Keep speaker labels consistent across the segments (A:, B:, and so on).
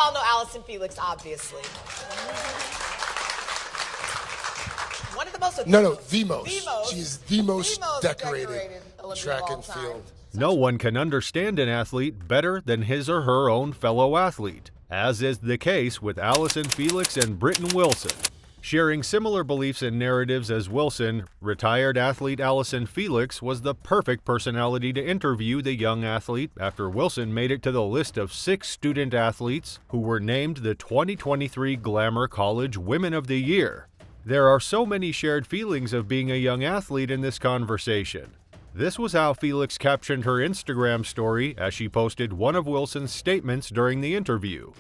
A: all know Allyson Felix, obviously. One of the most.
B: The most. She's the most decorated track and field.
C: No one can understand an athlete better than his or her own fellow athlete, as is the case with Allyson Felix and Britton Wilson. Sharing similar beliefs and narratives as Wilson, retired athlete Allyson Felix was the perfect personality to interview the young athlete after Wilson made it to the list of 6 student athletes who were named the 2023 Glamour College Women of the Year. There are so many shared feelings of being a young athlete in this conversation. This was how Felix captioned her Instagram story as she posted one of Wilson's statements during the interview.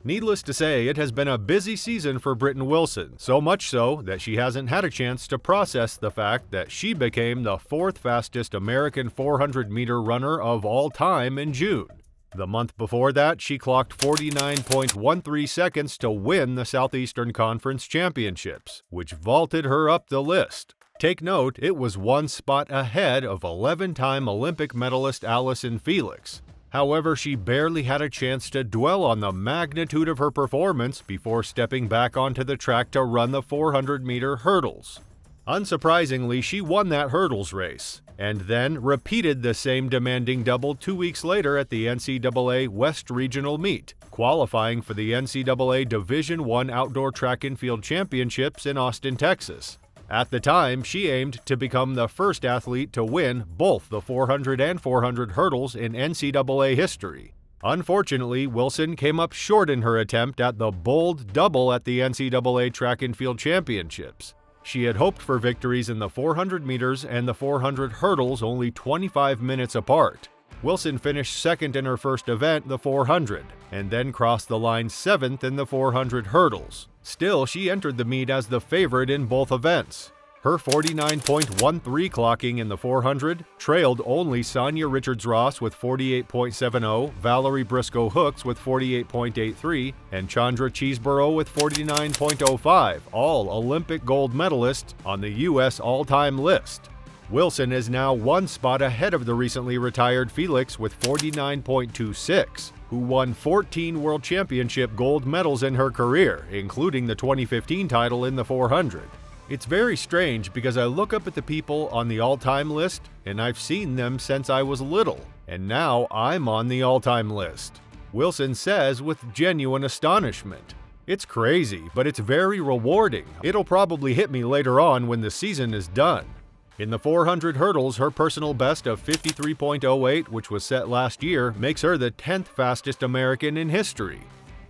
C: Needless to say, it has been a busy season for Britton Wilson, so much so that she hasn't had a chance to process the fact that she became the 4th fastest American 400-meter runner of all time in June. The month before that, she clocked 49.13 seconds to win the Southeastern Conference championships, which vaulted her up the list. Take note, it was 1 spot ahead of 11-time Olympic medalist Allyson Felix. However, she barely had a chance to dwell on the magnitude of her performance before stepping back onto the track to run the 400-meter hurdles. Unsurprisingly, she won that hurdles race, and then repeated the same demanding double 2 weeks later at the NCAA West Regional Meet, qualifying for the NCAA Division I Outdoor Track and Field Championships in Austin, Texas. At the time, she aimed to become the first athlete to win both the 400 and 400 hurdles in NCAA history. Unfortunately, Wilson came up short in her attempt at the bold double at the NCAA Track and Field Championships. She had hoped for victories in the 400 meters and the 400 hurdles only 25 minutes apart. Wilson finished second in her first event, the 400, and then crossed the line 7th in the 400 hurdles. Still, she entered the meet as the favorite in both events. Her 49.13 clocking in the 400 trailed only Sonia Richards-Ross with 48.70, Valerie Briscoe-Hooks with 48.83, and Chandra Cheeseborough with 49.05, all Olympic gold medalists on the U.S. all-time list. Wilson is now 1 spot ahead of the recently retired Felix with 49.26, who won 14 World Championship gold medals in her career, including the 2015 title in the 400. It's very strange because I look up at the people on the all-time list, and I've seen them since I was little, and now I'm on the all-time list. Wilson says with genuine astonishment. It's crazy, but it's very rewarding. It'll probably hit me later on when the season is done. In the 400 hurdles, her personal best of 53.08, which was set last year, makes her the 10th fastest American in history.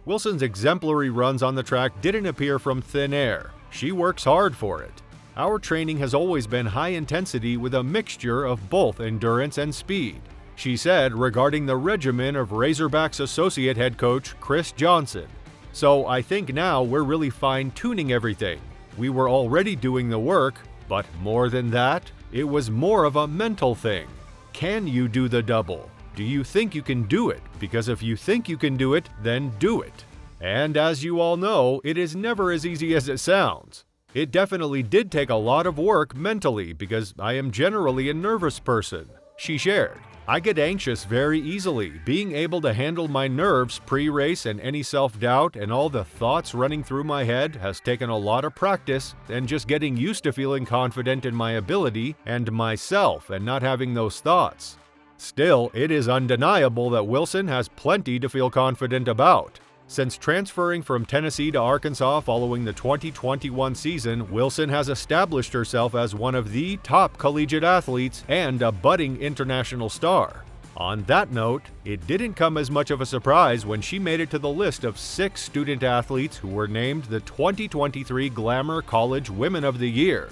C: Wilson's exemplary runs on the track didn't appear from thin air. She works hard for it. Our training has always been high intensity with a mixture of both endurance and speed, she said regarding the regimen of Razorbacks associate head coach Chris Johnson. So I think now we're really fine-tuning everything. We were already doing the work, but more than that, it was more of a mental thing. Can you do the double? Do you think you can do it? Because if you think you can do it, then do it. And as you all know, it is never as easy as it sounds. It definitely did take a lot of work mentally because I am generally a nervous person, she shared. I get anxious very easily. Being able to handle my nerves pre-race and any self-doubt and all the thoughts running through my head has taken a lot of practice and just getting used to feeling confident in my ability and myself and not having those thoughts. Still, it is undeniable that Wilson has plenty to feel confident about. Since transferring from Tennessee to Arkansas following the 2021 season, Wilson has established herself as one of the top collegiate athletes and a budding international star. On that note, it didn't come as much of a surprise when she made it to the list of 6 student athletes who were named the 2023 Glamour College Women of the Year.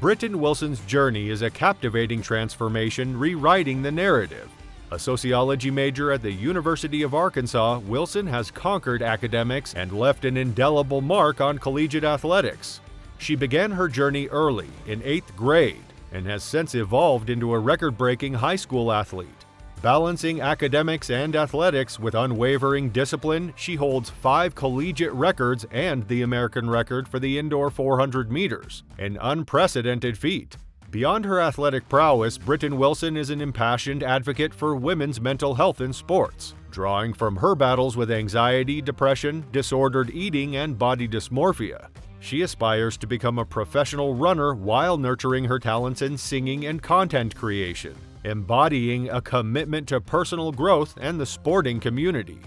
C: Britton Wilson's journey is a captivating transformation rewriting the narrative. A sociology major at the University of Arkansas, Wilson has conquered academics and left an indelible mark on collegiate athletics. She began her journey early, in 8th grade, and has since evolved into a record-breaking high school athlete. Balancing academics and athletics with unwavering discipline, she holds 5 collegiate records and the American record for the indoor 400 meters, an unprecedented feat. Beyond her athletic prowess, Britton Wilson is an impassioned advocate for women's mental health in sports. drawing from her battles with anxiety, depression, disordered eating, and body dysmorphia. She aspires to become a professional runner while nurturing her talents in singing and content creation, embodying a commitment to personal growth and the sporting community.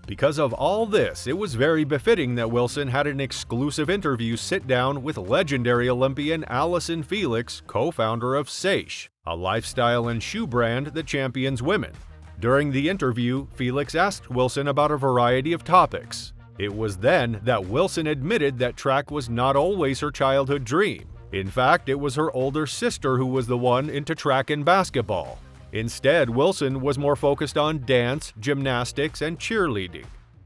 C: Because of all this, it was very befitting that Wilson had an exclusive interview sit-down with legendary Olympian Allyson Felix, co-founder of Seiche, a lifestyle and shoe brand that champions women. During the interview, Felix asked Wilson about a variety of topics. It was then that Wilson admitted that track was not always her childhood dream. In fact, it was her older sister who was the one into track and basketball. Instead, Wilson was more focused on dance, gymnastics, and cheerleading.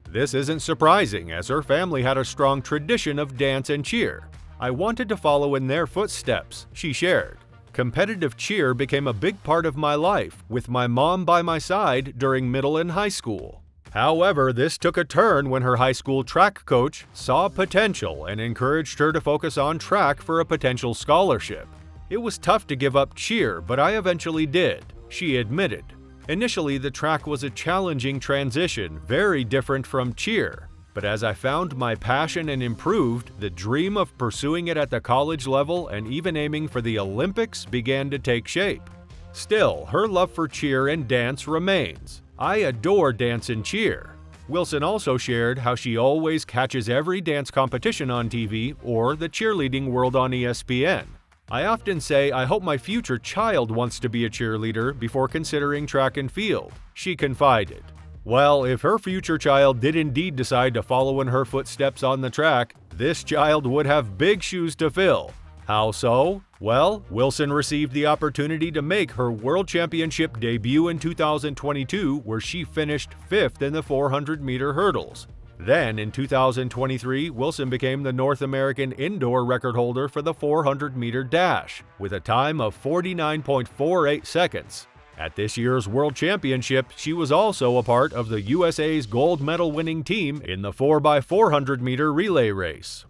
C: This isn't surprising, as her family had a strong tradition of dance and cheer. "I wanted to follow in their footsteps," she shared. "Competitive cheer became a big part of my life, with my mom by my side during middle and high school." However, this took a turn when her high school track coach saw potential and encouraged her to focus on track for a potential scholarship. "It was tough to give up cheer, but I eventually did," she admitted. "Initially, the track was a challenging transition, very different from cheer. But as I found my passion and improved, the dream of pursuing it at the college level and even aiming for the Olympics began to take shape." Still, her love for cheer and dance remains. "I adore dance and cheer." Wilson also shared how she always catches every dance competition on TV or the cheerleading world on ESPN. "I often say I hope my future child wants to be a cheerleader before considering track and field," she confided. Well, if her future child did indeed decide to follow in her footsteps on the track, this child would have big shoes to fill. How so? Well, Wilson received the opportunity to make her World Championship debut in 2022, where she finished 5th in the 400-meter hurdles. Then, in 2023, Wilson became the North American indoor record holder for the 400-meter dash, with a time of 49.48 seconds. At this year's World Championship, she was also a part of the USA's gold medal-winning team in the 4x400-meter relay race.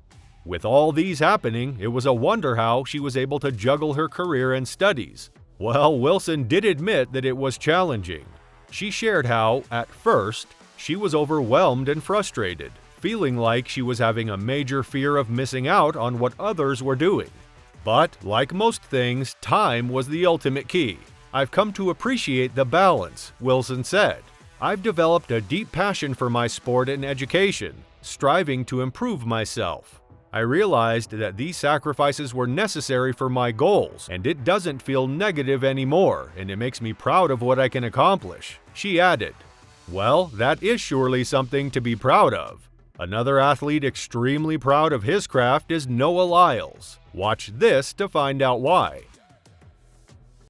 C: With all these happening, it was a wonder how she was able to juggle her career and studies. Well, Wilson did admit that it was challenging. She shared how, at first, she was overwhelmed and frustrated, feeling like she was having a major fear of missing out on what others were doing. But, like most things, time was the ultimate key. "I've come to appreciate the balance," Wilson said. "I've developed a deep passion for my sport and education, striving to improve myself. I realized that these sacrifices were necessary for my goals, and it doesn't feel negative anymore, and it makes me proud of what I can accomplish," she added. Well, that is surely something to be proud of. Another athlete extremely proud of his craft is Noah Lyles. Watch this to find out why.